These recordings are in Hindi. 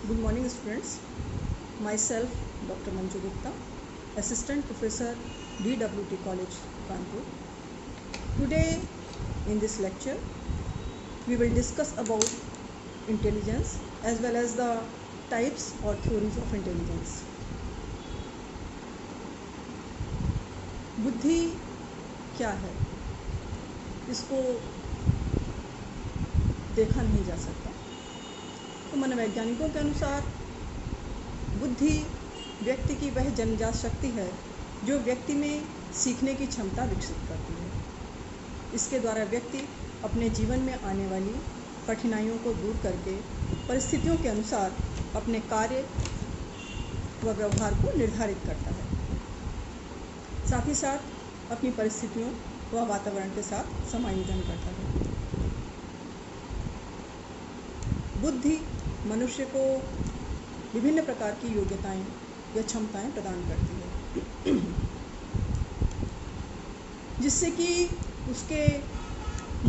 Good morning students, myself Dr. Manju Gupta, Assistant Professor DWT College, Kanpur. Today in this lecture we will discuss about intelligence as well as the types or theories of intelligence. बुद्धि क्या है, इसको देखा नहीं जा सकता। तो मनोवैज्ञानिकों के अनुसार बुद्धि व्यक्ति की वह जन्मजात शक्ति है जो व्यक्ति में सीखने की क्षमता विकसित करती है। इसके द्वारा व्यक्ति अपने जीवन में आने वाली कठिनाइयों को दूर करके परिस्थितियों के अनुसार अपने कार्य व व्यवहार को निर्धारित करता है, साथ ही साथ अपनी परिस्थितियों व वातावरण के साथ समायोजन करता है। बुद्धि मनुष्य को विभिन्न प्रकार की योग्यताएं या क्षमताएं प्रदान करती है, जिससे कि उसके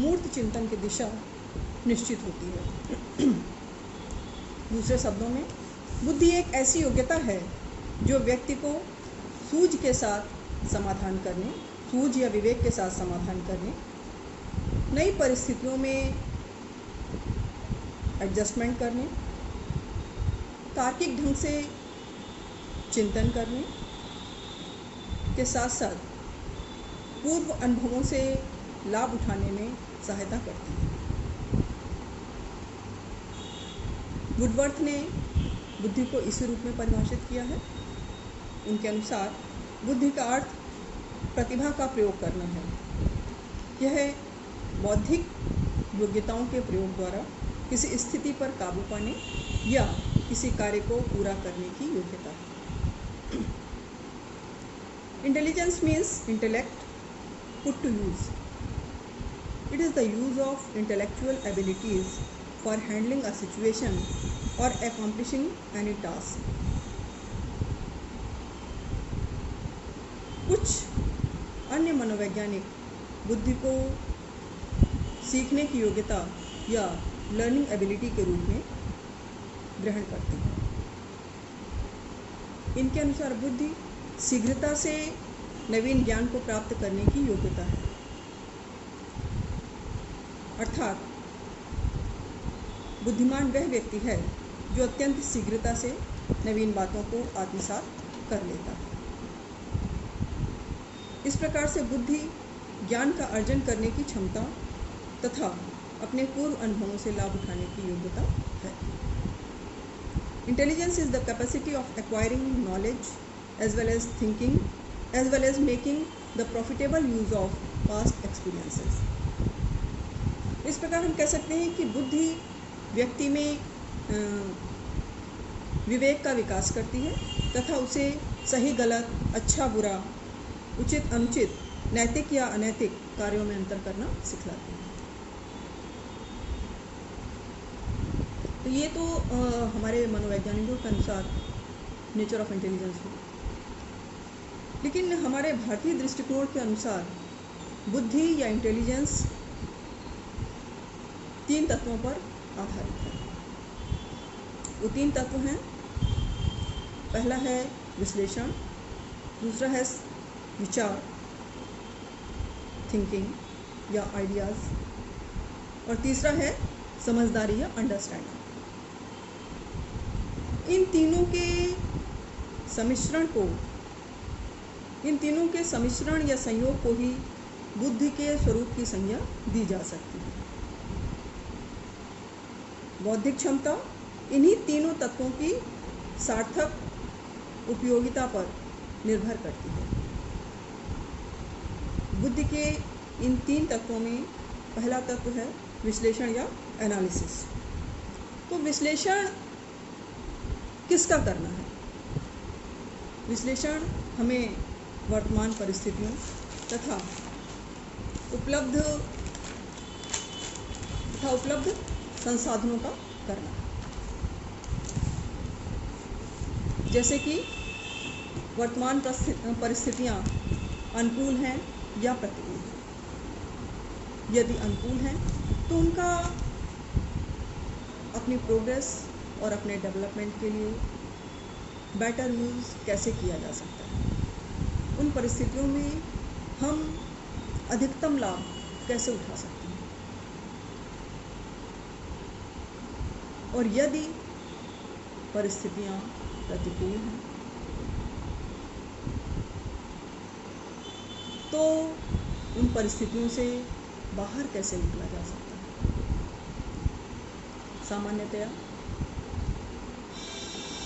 मूर्त चिंतन की दिशा निश्चित होती है। दूसरे शब्दों में बुद्धि एक ऐसी योग्यता है जो व्यक्ति को सूझ के साथ समाधान करने, सूझ या विवेक के साथ समाधान करने, नई परिस्थितियों में एडजस्टमेंट करने, तार्किक ढंग से चिंतन करने के साथ साथ पूर्व अनुभवों से लाभ उठाने में सहायता करती है। वुडवर्थ ने बुद्धि को इसी रूप में परिभाषित किया है। उनके अनुसार बुद्धि का अर्थ प्रतिभा का प्रयोग करना है। यह बौद्धिक योग्यताओं के प्रयोग द्वारा किसी स्थिति पर काबू पाने या किसी कार्य को पूरा करने की योग्यता है। Intelligence means intellect put to use. It is the use of intellectual abilities for handling a situation or accomplishing any task. कुछ अन्य मनोवैज्ञानिक बुद्धि को सीखने की योग्यता या लर्निंग एबिलिटी के रूप में ग्रहण करते हैं। इनके अनुसार बुद्धि शीघ्रता से नवीन ज्ञान को प्राप्त करने की योग्यता है, अर्थात बुद्धिमान वह व्यक्ति है जो अत्यंत शीघ्रता से नवीन बातों को आत्मसात कर लेता है। इस प्रकार से बुद्धि ज्ञान का अर्जन करने की क्षमता तथा अपने पूर्व अनुभवों से लाभ उठाने की योग्यता है। Intelligence is the capacity of acquiring knowledge as well as thinking as well as making the profitable use of past experiences. इस प्रकार हम कह सकते हैं कि बुद्धि व्यक्ति में विवेक का विकास करती है तथा उसे सही गलत, अच्छा बुरा, उचित अनुचित, नैतिक या अनैतिक कार्यों में अंतर करना सिखलाती है। तो ये तो हमारे मनोवैज्ञानिकों के अनुसार नेचर ऑफ इंटेलिजेंस है, लेकिन हमारे भारतीय दृष्टिकोण के अनुसार बुद्धि या इंटेलिजेंस 3 तत्वों पर आधारित है। वो 3 तत्व हैं। पहला है विश्लेषण, दूसरा है विचार, थिंकिंग या आइडियाज़, और तीसरा है समझदारी या अंडरस्टैंडिंग। इन तीनों के सम्मिश्रण या संयोग को ही बुद्धि के स्वरूप की संज्ञा दी जा सकती है। बौद्धिक क्षमता इन्हीं तीनों तत्वों की सार्थक उपयोगिता पर निर्भर करती है। बुद्धि के इन 3 तत्वों में पहला तत्व है विश्लेषण या एनालिसिस। तो विश्लेषण किसका करना है? विश्लेषण हमें वर्तमान परिस्थितियों तथा उपलब्ध संसाधनों का करना है। जैसे कि वर्तमान परिस्थितियाँ अनुकूल हैं या प्रतिकूल हैं। यदि अनुकूल हैं तो उनका अपनी प्रोग्रेस और अपने डेवलपमेंट के लिए बेटर यूज़ कैसे किया जा सकता है, उन परिस्थितियों में हम अधिकतम लाभ कैसे उठा सकते हैं, और यदि परिस्थितियाँ प्रतिकूल हैं तो उन परिस्थितियों से बाहर कैसे निकला जा सकता है। सामान्यतया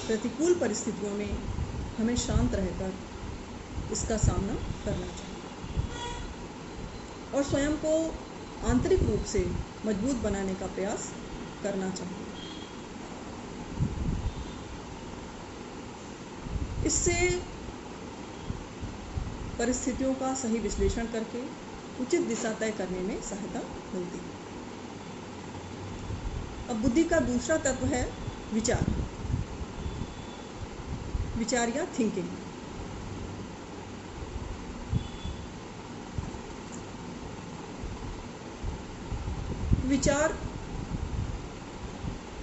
प्रतिकूल परिस्थितियों में हमें शांत रहकर इसका सामना करना चाहिए और स्वयं को आंतरिक रूप से मजबूत बनाने का प्रयास करना चाहिए। इससे परिस्थितियों का सही विश्लेषण करके उचित दिशा तय करने में सहायता मिलती है। अब बुद्धि का दूसरा तत्व है विचार, विचार या थिंकिंग। विचार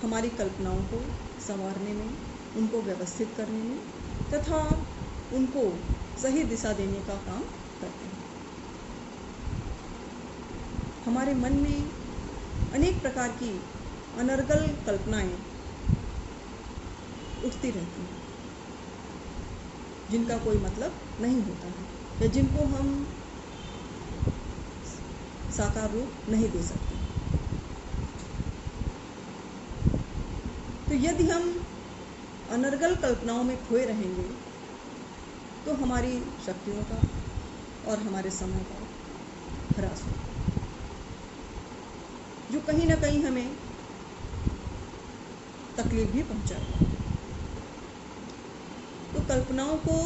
हमारी कल्पनाओं को संवारने में, उनको व्यवस्थित करने में तथा उनको सही दिशा देने का काम करते हैं। हमारे मन में अनेक प्रकार की अनर्गल कल्पनाएं उठती रहती हैं जिनका कोई मतलब नहीं होता है या जिनको हम साकार रूप नहीं दे सकते। तो यदि हम अनर्गल कल्पनाओं में खोए रहेंगे तो हमारी शक्तियों का और हमारे समय का ह्रास होगा, जो कहीं ना कहीं हमें तकलीफ भी पहुंचाएगा। तो कल्पनाओं को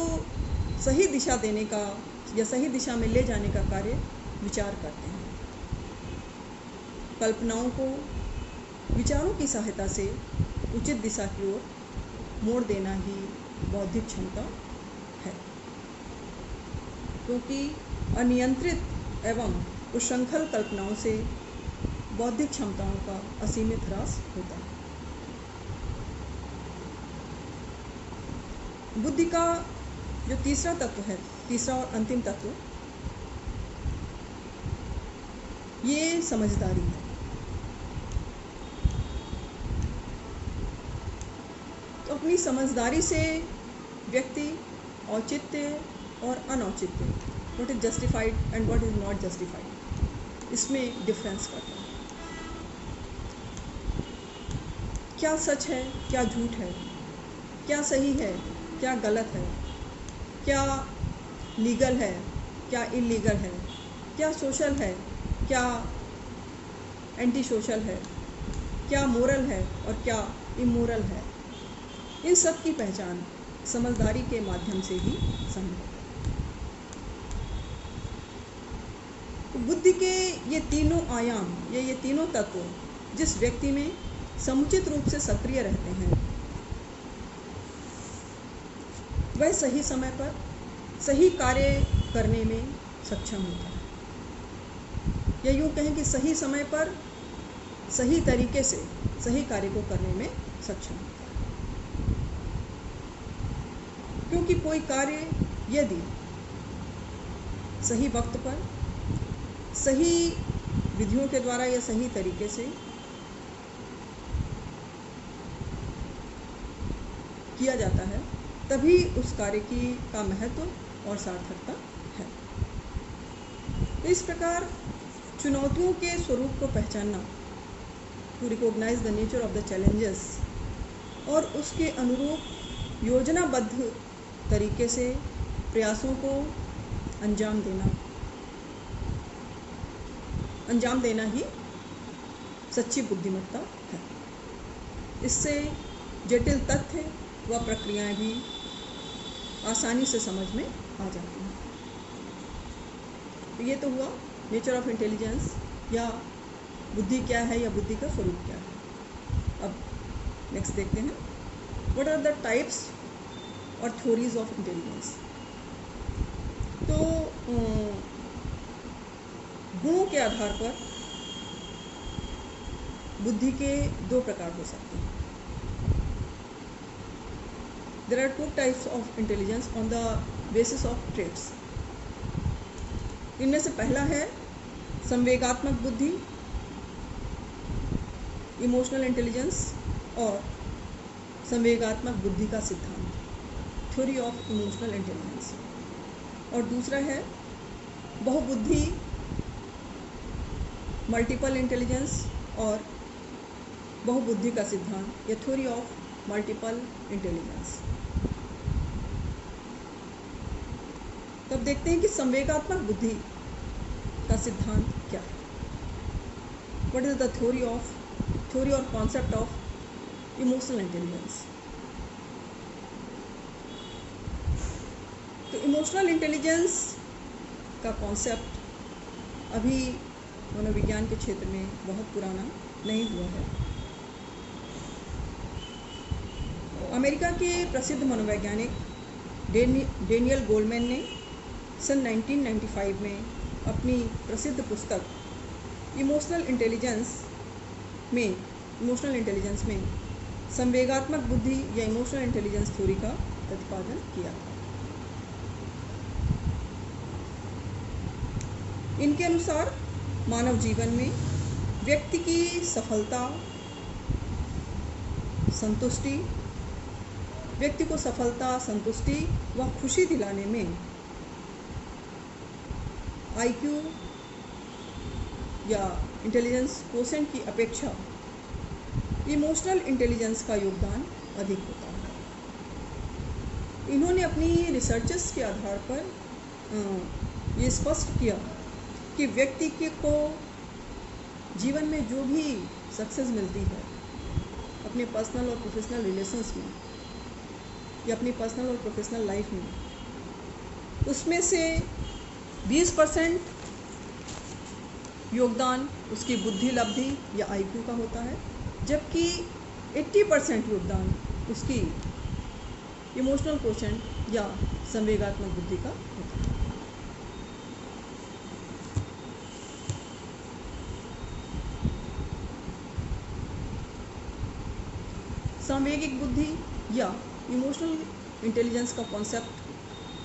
सही दिशा देने का या सही दिशा में ले जाने का कार्य विचार करते हैं। कल्पनाओं को विचारों की सहायता से उचित दिशा की ओर मोड़ देना ही बौद्धिक क्षमता है, क्योंकि अनियंत्रित एवं उच्छृंखल कल्पनाओं से बौद्धिक क्षमताओं का असीमित ह्रास होता है। बुद्धि का जो तीसरा तत्व है, तीसरा और अंतिम तत्व, ये समझदारी है। तो अपनी समझदारी से व्यक्ति औचित्य और अनौचित्य, what is justified and what is not justified, इसमें डिफरेंस करता है। क्या सच है, क्या झूठ है, क्या सही है, क्या गलत है, क्या लीगल है, क्या इलीगल है, क्या सोशल है, क्या एंटी सोशल है, क्या मोरल है और क्या इमोरल है, इन सब की पहचान समझदारी के माध्यम से ही संभव है। तो बुद्धि के ये तीनों आयाम या ये तीनों तत्व जिस व्यक्ति में समुचित रूप से सक्रिय रहते हैं, वह सही समय पर सही कार्य करने में सक्षम होता है, या यूँ कहें कि सही समय पर सही तरीके से सही कार्य को करने में सक्षम होता है। क्योंकि कोई कार्य यदि सही वक्त पर सही विधियों के द्वारा या सही तरीके से किया जाता है, तभी उस कार्य का महत्व और सार्थकता है। तो इस प्रकार चुनौतियों के स्वरूप को पहचानना, to recognise the nature of the challenges, और उसके अनुरूप योजनाबद्ध तरीके से प्रयासों को अंजाम देना ही सच्ची बुद्धिमत्ता है। इससे जटिल तथ्य व प्रक्रियाएं भी आसानी से समझ में आ जाती हैं। तो ये तो हुआ नेचर ऑफ इंटेलिजेंस, या बुद्धि क्या है या बुद्धि का स्वरूप क्या है। अब नेक्स्ट देखते हैं, व्हाट आर द टाइप्स और थ्योरीज ऑफ इंटेलिजेंस। तो गुणों के आधार पर बुद्धि के दो प्रकार हो सकते हैं। There are two types of intelligence on the basis of traits. इनमें से पहला है संवेगात्मक बुद्धि, इमोशनल इंटेलिजेंस, और संवेगात्मक बुद्धि का सिद्धांत, थ्योरी ऑफ इमोशनल इंटेलिजेंस। और दूसरा है बहुबुद्धि, मल्टीपल इंटेलिजेंस और बहुबुद्धि का सिद्धांत, या थ्योरी ऑफ मल्टीपल इंटेलिजेंस। तब देखते हैं कि संवेगात्मक बुद्धि का सिद्धांत क्या है। व्हाट इज द थ्योरी और कॉन्सेप्ट ऑफ इमोशनल इंटेलिजेंस। तो इमोशनल इंटेलिजेंस का कॉन्सेप्ट अभी मनोविज्ञान के क्षेत्र में बहुत पुराना नहीं हुआ है। अमेरिका के प्रसिद्ध मनोवैज्ञानिक डेनियल गोलमैन ने सन 1995 में अपनी प्रसिद्ध पुस्तक इमोशनल इंटेलिजेंस में संवेगात्मक बुद्धि या इमोशनल इंटेलिजेंस थ्योरी का प्रतिपादन किया था। इनके अनुसार मानव जीवन में व्यक्ति की सफलता, संतुष्टि, व्यक्ति को सफलता, संतुष्टि व खुशी दिलाने में आईक्यू या इंटेलिजेंस क्वोशेंट की अपेक्षा इमोशनल इंटेलिजेंस का योगदान अधिक होता है। इन्होंने अपनी रिसर्चेस के आधार पर ये स्पष्ट किया कि व्यक्ति को जीवन में जो भी सक्सेस मिलती है अपने पर्सनल और प्रोफेशनल रिलेशंस में या अपनी पर्सनल और प्रोफेशनल लाइफ में, उसमें से 20% योगदान उसकी बुद्धि लब्धि या आईक्यू का होता है, जबकि 80% योगदान उसकी इमोशनल क्वोशेंट या संवेगात्मक बुद्धि का होता है। सांवेगिक बुद्धि या इमोशनल इंटेलिजेंस का कॉन्सेप्ट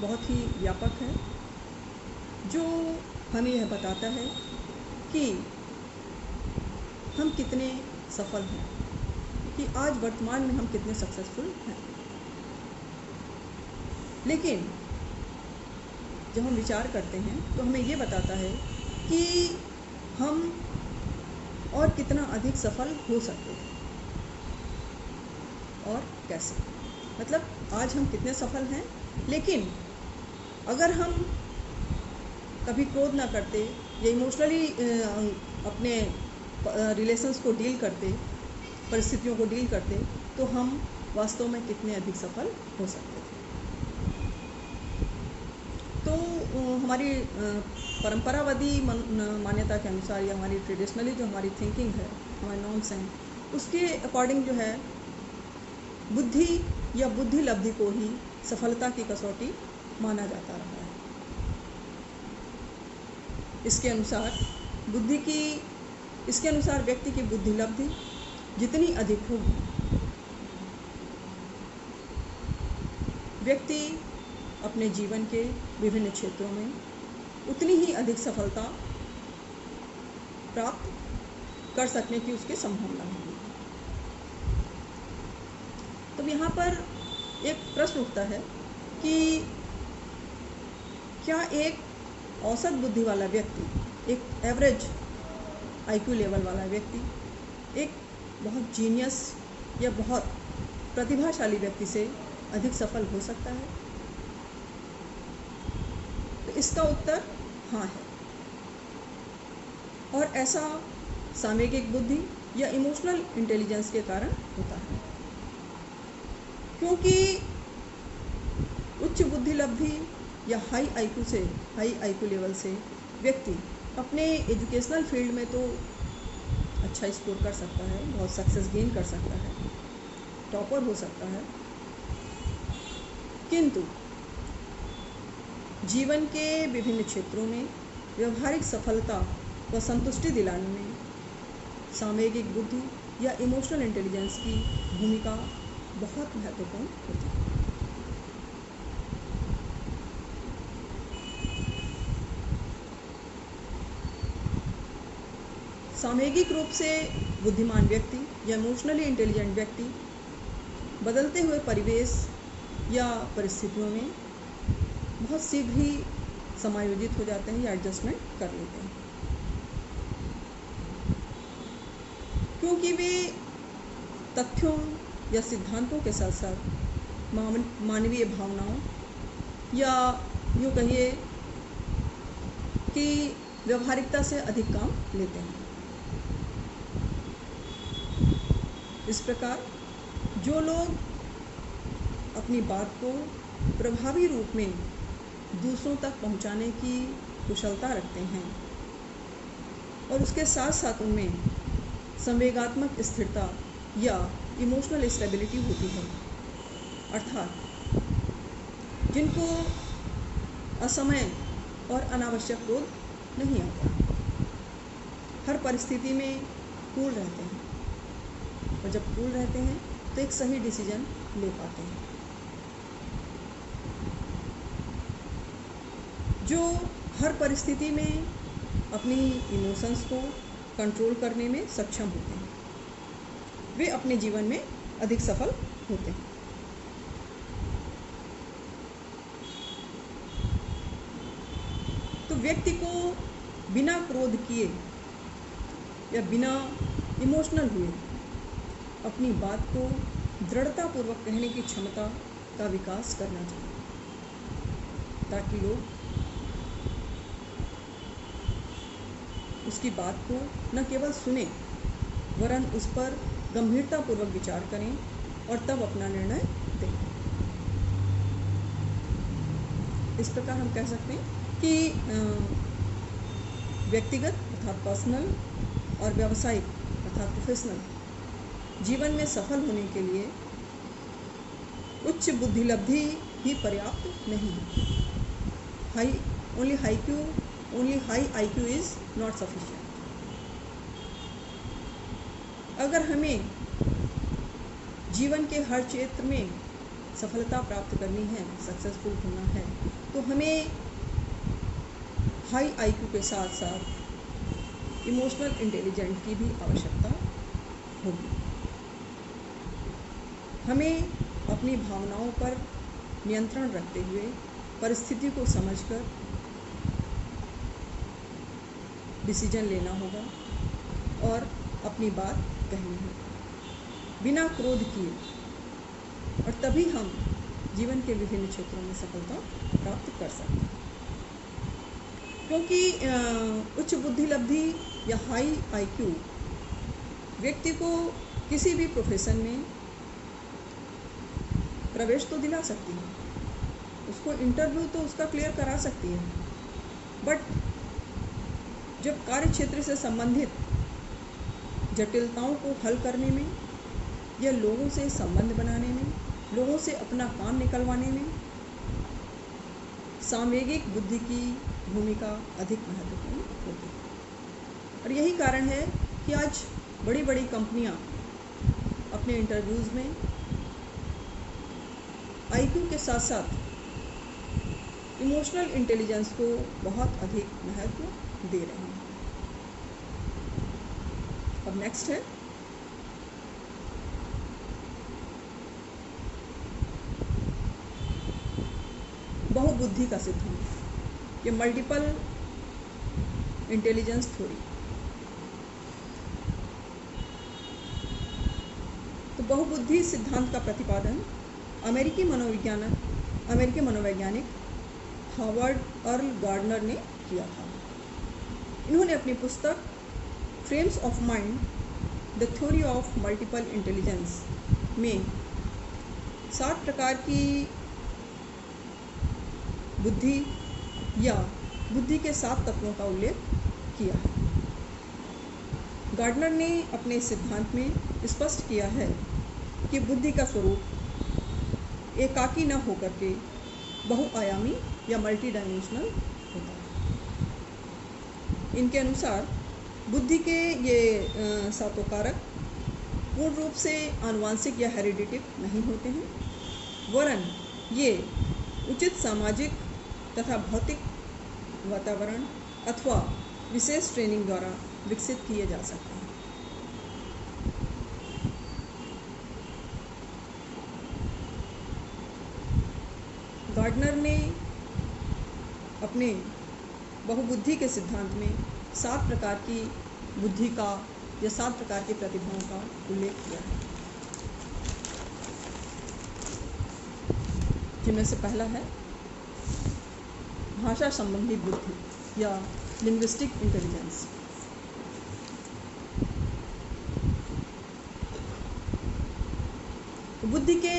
बहुत ही व्यापक है, जो हमें यह बताता है कि हम कितने सफल हैं, कि आज वर्तमान में हम कितने सक्सेसफुल हैं। लेकिन जब हम विचार करते हैं तो हमें ये बताता है कि हम और कितना अधिक सफल हो सकते थे और कैसे। मतलब आज हम कितने सफल हैं, लेकिन अगर हम कभी क्रोध ना करते या इमोशनली अपने रिलेशंस को डील करते, परिस्थितियों को डील करते, तो हम वास्तव में कितने अधिक सफल हो सकते थे। तो हमारी परंपरावादी मान्यता के अनुसार या हमारी ट्रेडिशनली जो हमारी थिंकिंग है, हमारे नॉर्म्स हैं, उसके अकॉर्डिंग जो है बुद्धि या बुद्धि लब्धि को ही सफलता की कसौटी माना जाता रहा है। इसके अनुसार व्यक्ति की बुद्धि लब्धि जितनी अधिक होगी, व्यक्ति अपने जीवन के विभिन्न क्षेत्रों में उतनी ही अधिक सफलता प्राप्त कर सकने की उसकी संभावना होगी। तो यहाँ पर एक प्रश्न उठता है कि क्या एक औसत बुद्धि वाला व्यक्ति, एक एवरेज आईक्यू लेवल वाला व्यक्ति, एक बहुत जीनियस या बहुत प्रतिभाशाली व्यक्ति से अधिक सफल हो सकता है? तो इसका उत्तर हाँ है। और ऐसा सामयिक बुद्धि या इमोशनल इंटेलिजेंस के कारण होता है, क्योंकि उच्च बुद्धि लब्धि या हाई आईक्यू लेवल से व्यक्ति अपने एजुकेशनल फील्ड में तो अच्छा स्कोर कर सकता है, बहुत सक्सेस गेन कर सकता है, टॉपर हो सकता है, किंतु जीवन के विभिन्न क्षेत्रों में व्यवहारिक सफलता व संतुष्टि दिलाने में सामयिक बुद्धि या इमोशनल इंटेलिजेंस की भूमिका बहुत महत्वपूर्ण होती है। सामूहिक रूप से बुद्धिमान व्यक्ति या इमोशनली इंटेलिजेंट व्यक्ति बदलते हुए परिवेश या परिस्थितियों में बहुत शीघ्र ही समायोजित हो जाते हैं या एडजस्टमेंट कर लेते हैं, क्योंकि वे तथ्यों या सिद्धांतों के साथ साथ मानवीय भावनाओं या यूँ कहिए कि व्यवहारिकता से अधिक काम लेते हैं। इस प्रकार जो लोग अपनी बात को प्रभावी रूप में दूसरों तक पहुंचाने की कुशलता रखते हैं और उसके साथ साथ उनमें संवेगात्मक स्थिरता या इमोशनल स्टेबिलिटी होती है, अर्थात जिनको असमय और अनावश्यक क्रोध नहीं आता, हर परिस्थिति में कूल रहते हैं और जब कूल रहते हैं तो एक सही डिसीजन ले पाते हैं, जो हर परिस्थिति में अपनी इमोशंस को कंट्रोल करने में सक्षम होते हैं, वे अपने जीवन में अधिक सफल होते हैं। तो व्यक्ति को बिना क्रोध किए या बिना इमोशनल हुए अपनी बात को दृढ़तापूर्वक कहने की क्षमता का विकास करना चाहिए, ताकि लोग उसकी बात को न केवल सुने वरन उस पर गंभीरतापूर्वक विचार करें और तब अपना निर्णय दें। इस प्रकार हम कह सकते हैं कि व्यक्तिगत अर्थात पर्सनल और व्यावसायिक अर्थात प्रोफेशनल जीवन में सफल होने के लिए उच्च बुद्धिलब्धि ही पर्याप्त नहीं है। Only high IQ is not sufficient. अगर हमें जीवन के हर क्षेत्र में सफलता प्राप्त करनी है, सक्सेसफुल होना है, तो हमें हाई IQ के साथ साथ इमोशनल इंटेलिजेंट की भी आवश्यकता होगी। हमें अपनी भावनाओं पर नियंत्रण रखते हुए परिस्थिति को समझकर डिसीजन लेना होगा और अपनी बात कहनी होगी बिना क्रोध किए, और तभी हम जीवन के विभिन्न क्षेत्रों में सफलता प्राप्त कर सकते हैं। क्योंकि उच्च बुद्धिलब्धि या हाई IQ व्यक्ति को किसी भी प्रोफेशन में प्रवेश तो दिला सकती है, उसको इंटरव्यू तो उसका क्लियर करा सकती है, बट जब कार्य क्षेत्र से संबंधित जटिलताओं को हल करने में या लोगों से संबंध बनाने में, लोगों से अपना काम निकलवाने में सामवेगिक बुद्धि की भूमिका अधिक महत्वपूर्ण होती है। और यही कारण है कि आज बड़ी बड़ी कंपनियां अपने इंटरव्यूज़ में IQ के साथ साथ इमोशनल इंटेलिजेंस को बहुत अधिक महत्व दे रहे हैं। अब नेक्स्ट है बहुबुद्धि का सिद्धांत, ये मल्टीपल इंटेलिजेंस थ्योरी। तो बहुबुद्धि सिद्धांत का प्रतिपादन अमेरिकी मनोवैज्ञानिक हार्वर्ड अर्ल गार्डनर ने किया था। इन्होंने अपनी पुस्तक frames of mind the theory of multiple intelligence में 7 प्रकार की बुद्धि या बुद्धि के 7 तत्वों का उल्लेख किया है। गार्डनर ने अपने सिद्धांत में स्पष्ट किया है कि बुद्धि का स्वरूप एकाकी न होकर के बहुआयामी या मल्टी डायमेंशनल होता है। इनके अनुसार बुद्धि के ये 7 कारक पूर्ण रूप से आनुवांशिक या हेरिडिटिव नहीं होते हैं, वरन ये उचित सामाजिक तथा भौतिक वातावरण अथवा विशेष ट्रेनिंग द्वारा विकसित किए जा सकते हैं। गार्डनर ने अपने बहुबुद्धि के सिद्धांत में 7 प्रकार की बुद्धि का या 7 प्रकार की प्रतिभाओं का उल्लेख किया है, जिनमें से पहला है भाषा संबंधी बुद्धि या लिंग्विस्टिक इंटेलिजेंस। बुद्धि के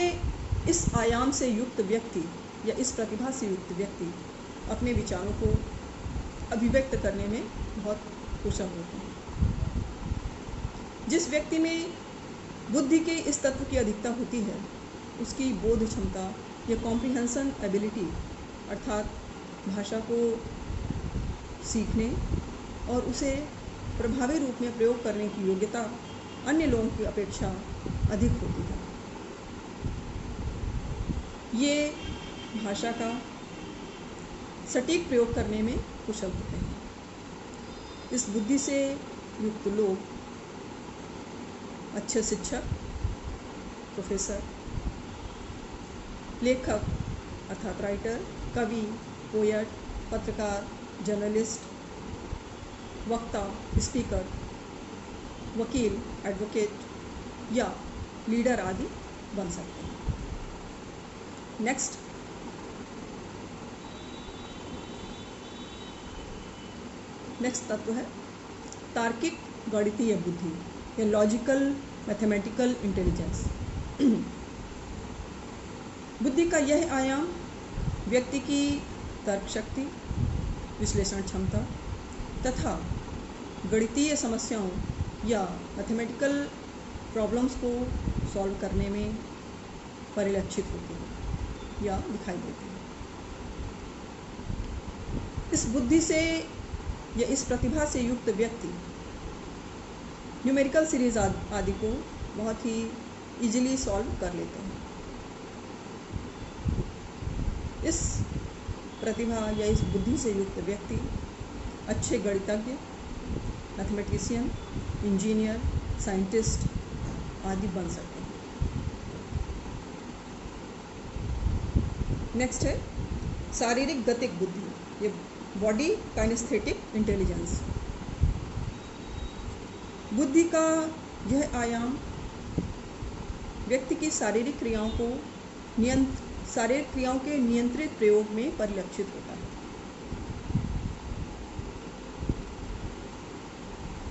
इस आयाम से युक्त व्यक्ति या इस प्रतिभा से युक्त व्यक्ति अपने विचारों को अभिव्यक्त करने में बहुत कुशल होते हैं। जिस व्यक्ति में बुद्धि के इस तत्व की अधिकता होती है, उसकी बोध क्षमता या कॉम्प्रिहेंशन एबिलिटी अर्थात भाषा को सीखने और उसे प्रभावी रूप में प्रयोग करने की योग्यता अन्य लोगों की अपेक्षा अधिक होती है। ये भाषा का सटीक प्रयोग करने में कुशल होते हैं। इस बुद्धि से युक्त लोग अच्छे शिक्षक, प्रोफेसर, लेखक अर्थात राइटर, कवि, पोएट, पत्रकार, जर्नलिस्ट, वक्ता, स्पीकर, वकील, एडवोकेट या लीडर आदि बन सकते हैं। नेक्स्ट, तत्व है तार्किक गणितीय बुद्धि या लॉजिकल मैथमेटिकल इंटेलिजेंस। बुद्धि का यह आयाम व्यक्ति की तर्क शक्ति, विश्लेषण क्षमता तथा गणितीय समस्याओं या मैथमेटिकल प्रॉब्लम्स को सॉल्व करने में परिलक्षित होती है या दिखाई देती है। इस बुद्धि से या इस प्रतिभा से युक्त व्यक्ति न्यूमेरिकल सीरीज आदि को बहुत ही इजीली सॉल्व कर लेते हैं। इस प्रतिभा या इस बुद्धि से युक्त व्यक्ति अच्छे गणितज्ञ, मैथमेटिशियन, इंजीनियर, साइंटिस्ट आदि बन सकते हैं। नेक्स्ट है शारीरिक गतिक बुद्धि, ये बॉडी काइनेस्थेटिक इंटेलिजेंस। बुद्धि का यह आयाम व्यक्ति की शारीरिक क्रियाओं के नियंत्रित प्रयोग में परिलक्षित होता है।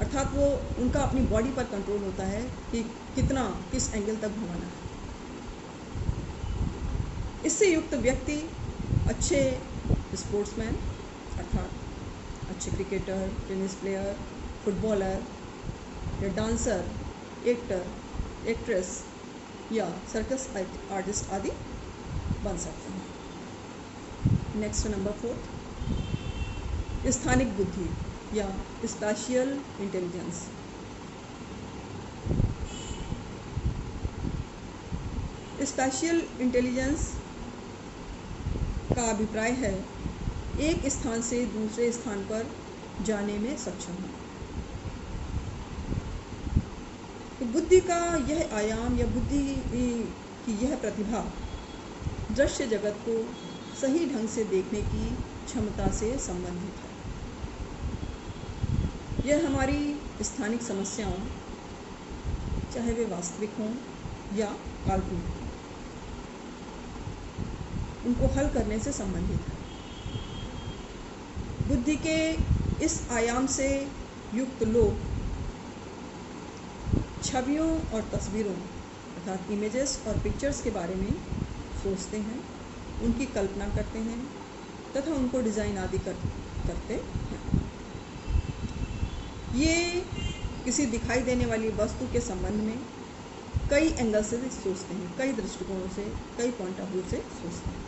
अर्थात वो उनका अपनी बॉडी पर कंट्रोल होता है कि किस एंगल तक घुमाना है। इससे युक्त व्यक्ति अच्छे स्पोर्ट्समैन अर्थात अच्छे क्रिकेटर, टेनिस प्लेयर, फुटबॉलर या डांसर, एक्टर, एक्ट्रेस या सर्कस आर्टिस्ट आदि बन सकते हैं। नेक्स्ट नंबर 4, स्थानिक बुद्धि या स्पेशियल इंटेलिजेंस। स्पेशियल इंटेलिजेंस का अभिप्राय है एक स्थान से दूसरे स्थान पर जाने में सक्षम है। तो बुद्धि का यह आयाम या बुद्धि की यह प्रतिभा दृश्य जगत को सही ढंग से देखने की क्षमता से संबंधित है। यह हमारी स्थानिक समस्याओं, चाहे वे वास्तविक हों या काल्पनिक, उनको हल करने से संबंधित है। बुद्धि के इस आयाम से युक्त लोग छवियों और तस्वीरों अर्थात इमेजेस और पिक्चर्स के बारे में सोचते हैं, उनकी कल्पना करते हैं तथा उनको डिज़ाइन आदि करते हैं। ये किसी दिखाई देने वाली वस्तु के संबंध में कई एंगल से सोचते हैं, कई दृष्टिकोणों से, कई पॉइंट ऑफ व्यू से सोचते हैं।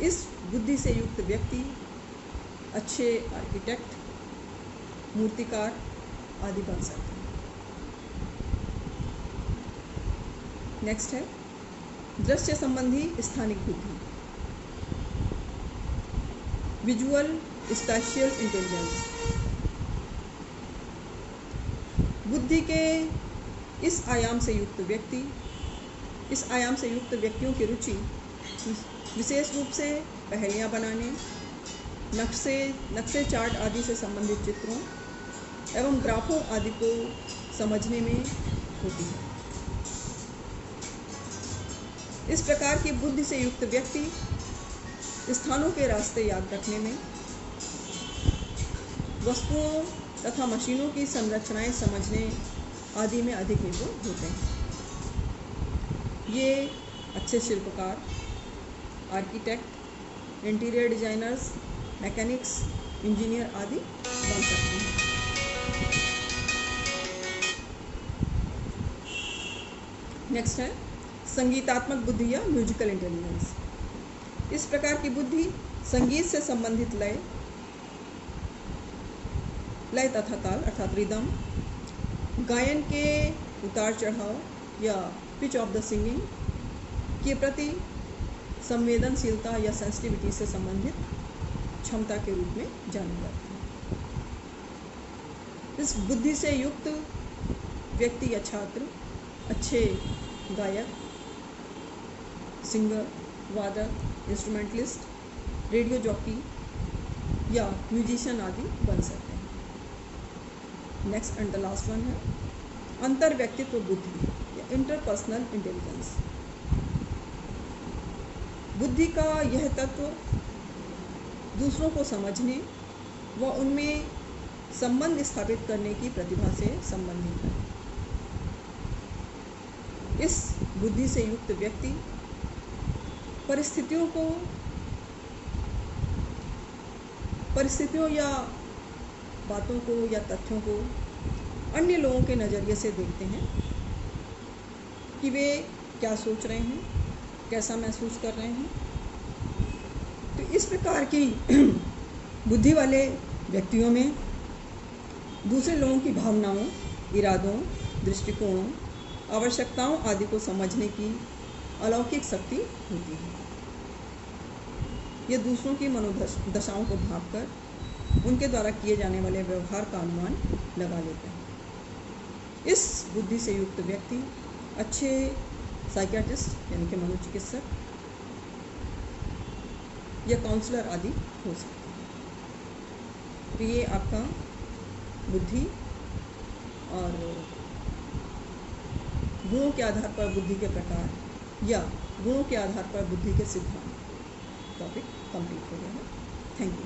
इस बुद्धि से युक्त व्यक्ति अच्छे आर्किटेक्ट, मूर्तिकार आदि बन सकते हैं। नेक्स्ट है दृश्य संबंधी स्थानिक बुद्धि, विजुअल स्पेशियल इंटेलिजेंस। बुद्धि के इस आयाम से युक्त व्यक्तियों की रुचि विशेष रूप से पहेलियाँ बनाने, नक्शे चार्ट आदि से संबंधित चित्रों एवं ग्राफों आदि को समझने में होती है। इस प्रकार की बुद्धि से युक्त व्यक्ति स्थानों के रास्ते याद रखने में, वस्तुओं तथा मशीनों की संरचनाएं समझने आदि में अधिक निपुण होते हैं। ये अच्छे शिल्पकार, architect, interior designers, mechanics, engineer आदि बन सकते हैं। नेक्स्ट है संगीतात्मक बुद्धि या म्यूजिकल इंटेलिजेंस। इस प्रकार की बुद्धि संगीत से संबंधित लय तथा ताल अर्थात रिदम, गायन के उतार चढ़ाव या पिच ऑफ द सिंगिंग के प्रति संवेदनशीलता या सेंसिटिविटी से संबंधित क्षमता के रूप में जाना जाता है। इस बुद्धि से युक्त व्यक्ति या छात्र अच्छे गायक, सिंगर, वादक, इंस्ट्रूमेंटलिस्ट, रेडियो जॉकी या म्यूजिशियन आदि बन सकते हैं। Next and the last one है अंतर व्यक्तित्व बुद्धि या इंटरपर्सनल इंटेलिजेंस। बुद्धि का यह तत्व दूसरों को समझने व उनमें संबंध स्थापित करने की प्रतिभा से संबंधित है। इस बुद्धि से युक्त व्यक्ति परिस्थितियों या बातों को या तथ्यों को अन्य लोगों के नज़रिए से देखते हैं कि वे क्या सोच रहे हैं, कैसा महसूस कर रहे हैं। तो इस प्रकार की बुद्धि वाले व्यक्तियों में दूसरे लोगों की भावनाओं, इरादों, दृष्टिकोणों, आवश्यकताओं आदि को समझने की अलौकिक शक्ति होती है। ये दूसरों की मनोदशाओं को भांपकर उनके द्वारा किए जाने वाले व्यवहार का अनुमान लगा लेते हैं। इस बुद्धि से युक्त व्यक्ति अच्छे साइकियाट्रिस्ट यानी कि मनोचिकित्सक या काउंसलर आदि हो सकते हैं। तो ये आपका बुद्धि और गुणों के आधार पर बुद्धि के प्रकार या गुणों के आधार पर बुद्धि के सिद्धांत टॉपिक कंप्लीट हो गया है। Thank you.